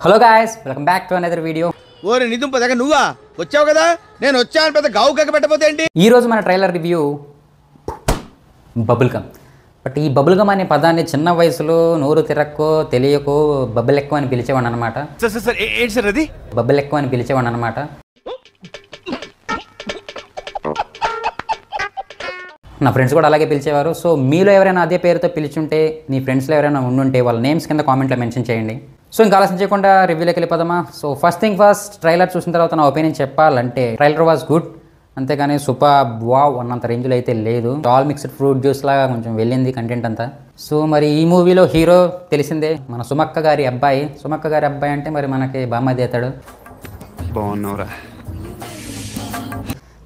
Hello guys, welcome back to another video. ఓరే నిదుంప దగ్గర నువ్వా వచ్చావు కదా, నేను వచ్చాను పెద్ద గావు కక్క పెట్టకపోతే ఏంటి. ఈరోజు మన trailer review bubble gum. But ఈ బబుల్ గమ్ అనే పదాన్ని చిన్న వయసులో నోరు తిరక్కో తెలియకో బబుల్ ఎక్కువ అని పిలిచేవాడు అనమాట. ఏంటి సార్ అది? బబుల్ ఎక్కువ అని పిలిచేవాడు అనమాట. నా ఫ్రెండ్స్ కూడా అలాగే పిలిచేవారు. సో మీలో ఎవరైనా అదే పేరుతో పిలిచుంటే, నీ ఫ్రెండ్స్లో ఎవరైనా ఉండుంటే వాళ్ళ నేమ్స్ కింద కామెంట్లో మెన్షన్ చేయండి. సో ఇంకా ఆలస్యం చేయకుండా రివ్యూలోకి వెళ్ళిపోదామా. So first thing first, trailer చూసిన తర్వాత నా ఒపీనియన్ చెప్పాలంటే ట్రైలర్ వాజ్ గుడ్, అంతేగాని సూపర్ వావ్ అన్నంత రేంజ్లో అయితే లేదు. ఆల్ మిక్స్డ్ ఫ్రూట్ జ్యూస్ లాగా కొంచెం వెళ్ళింది కంటెంట్ అంతా. సో మరి ఈ మూవీలో హీరో తెలిసిందే, మన సుమక్క గారి అబ్బాయి. సుమక్క గారి అబ్బాయి అంటే మరి మనకి బామ్మది అవుతాడు. బాగున్నావురా.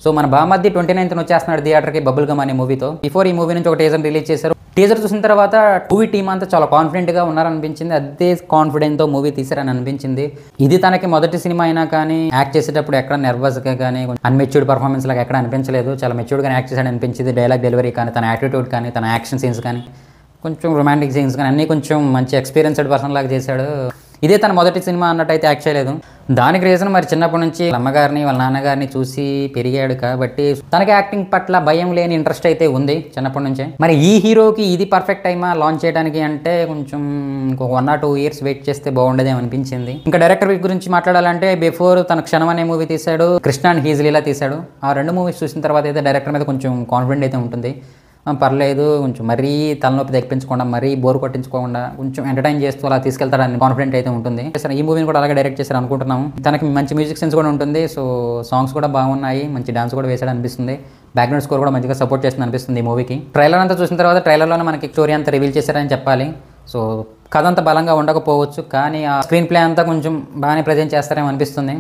సో మన బామ్మది 29th వచ్చేస్తున్నాడు థియేటర్కి బబుల్ గమ్ అనే మూవీతో. బిఫోర్ ఈ మూవీ నుంచి ఒక టీజర్ రిలీజ్ చేశారు. టీజర్ చూసిన తర్వాత మూవీ టీమ్ అంతా చాలా కాన్ఫిడెంట్గా ఉన్నారనిపించింది. అదే కాన్ఫిడెంట్తో మూవీ తీసారని అనిపించింది. ఇది తనకి మొదటి సినిమా అయినా కానీ యాక్ట్ చేసేటప్పుడు ఎక్కడ నర్వస్గా కానీ అన్మెచ్యూర్డ్ పర్ఫార్మెన్స్ లాగా ఎక్కడ అనిపించలేదు. చాలా మెచ్యూర్డ్గా యాక్ట్ చేశాడు అనిపించింది. డైలాగ్ డెలివరీ కానీ, తన యాటిట్యూడ్ కానీ, తన యాక్షన్ సీన్స్ కానీ, కొంచెం రొమాంటిక్ సీన్స్ కానీ అన్నీ కొంచెం మంచి ఎక్స్పీరియన్స్డ్ పర్సన్ లాగా చేశాడు. ఇదే తన మొదటి సినిమా అన్నట్టు అయితే యాక్ట్ చేయలేదు. దానికి రీజన్ మరి చిన్నప్పటి నుంచి వాళ్ళ అమ్మగారిని వాళ్ళ నాన్నగారిని చూసి పెరిగాడు కాబట్టి తనకి యాక్టింగ్ పట్ల భయం లేని ఇంట్రెస్ట్ అయితే ఉంది చిన్నప్పటి నుంచే. మరి ఈ హీరోకి ఇది పర్ఫెక్ట్ టైమా లాంచ్ చేయడానికి అంటే కొంచెం ఇంకొక 1 or 2 years వెయిట్ చేస్తే బాగుండేదేమో అనిపించింది. ఇంకా డైరెక్టర్ గురించి మాట్లాడాలంటే బిఫోర్ తన క్షణం అనే మూవీ తీశాడు, కృష్ణ అండ్ హీజ్లీలా తీశాడు. ఆ 2 మూవీస్ చూసిన తర్వాత అయితే డైరెక్టర్ మీద కొంచెం కాన్ఫిడెంట్ అయితే ఉంటుంది. పర్లేదు, కొంచెం మరీ తలనొప్పి తెప్పించకుండా, మరీ బోర్ కొట్టించుకోకుండా కొంచెం ఎంటర్టైన్ చేస్తూ అలా తీసుకెళ్తాడని కాన్ఫిడెంట్ అయితే ఉంటుంది. సరే, ఈ మూవీని కూడా అలాగే డైరెక్ట్ చేశారు అనుకుంటున్నాము. తనకి మంచి మ్యూజిక్ సెన్స్ కూడా ఉంటుంది. సో సాంగ్స్ కూడా బాగున్నాయి, మంచి డాన్స్ కూడా వేసాడు అనిపిస్తుంది. బ్యాక్గ్రౌండ్ స్కోర్ కూడా మంచిగా సపోర్ట్ చేస్తుంది అనిపిస్తుంది ఈ మూవీకి. ట్రైలర్ అంతా చూసిన తర్వాత ట్రైలర్లోనే మనకి స్టోరీ అంతా రివీల్ చేశారని చెప్పాలి. సో కథ అంతా బలంగా ఉండకపోవచ్చు, కానీ ఆ స్క్రీన్ ప్లే అంతా కొంచెం బాగానే ప్రజెంట్ చేస్తారేమో అనిపిస్తుంది.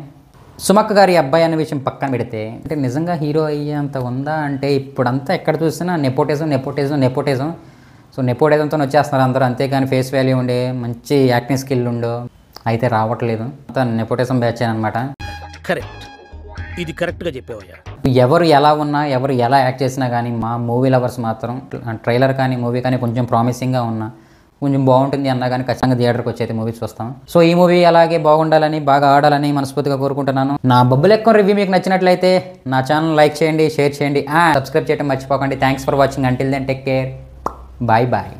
సుమక్క గారి అబ్బాయి అనే విషయం పక్కన పెడితే, అంటే నిజంగా హీరో అయ్యేంత ఉందా అంటే ఇప్పుడంతా ఎక్కడ చూసినా నెపోటిజం. సో నెపోటిజంతో వచ్చేస్తున్నారు అందరూ, అంతేగాని ఫేస్ వాల్యూ ఉండే మంచి యాక్టింగ్ స్కిల్ ఉండో అయితే రావట్లేదు. అంతా నెపోటిజం బ్యాచ్ అనమాట. కరెక్ట్, ఇది కరెక్ట్గా చెప్పావయ్యా. ఎవరు ఎలా ఉన్నా, ఎవరు ఎలా యాక్ట్ చేసినా కానీ మా మూవీ లవర్స్ మాత్రం ట్రైలర్ కానీ మూవీ కానీ కొంచెం ప్రామిసింగ్గా ఉన్నా, కొంచెం బాగుంటుంది అన్నా కానీ ఖచ్చితంగా థియేటర్కి వచ్చి అయితే మూవీ చూస్తాం. సో ఈ మూవీ అలాగే బాగుండాలని, బాగా ఆడాలని మనస్ఫూర్తిగా కోరుకుంటున్నాను. నా బబుల్ ఎక్కువ రివ్యూ మీకు నచ్చినట్లయితే నా ఛానల్ లైక్ చేయండి, షేర్ చేయండి, సబ్స్క్రైబ్ చేయడం మర్చిపోకండి. Thanks for watching. Until then take care. Bye.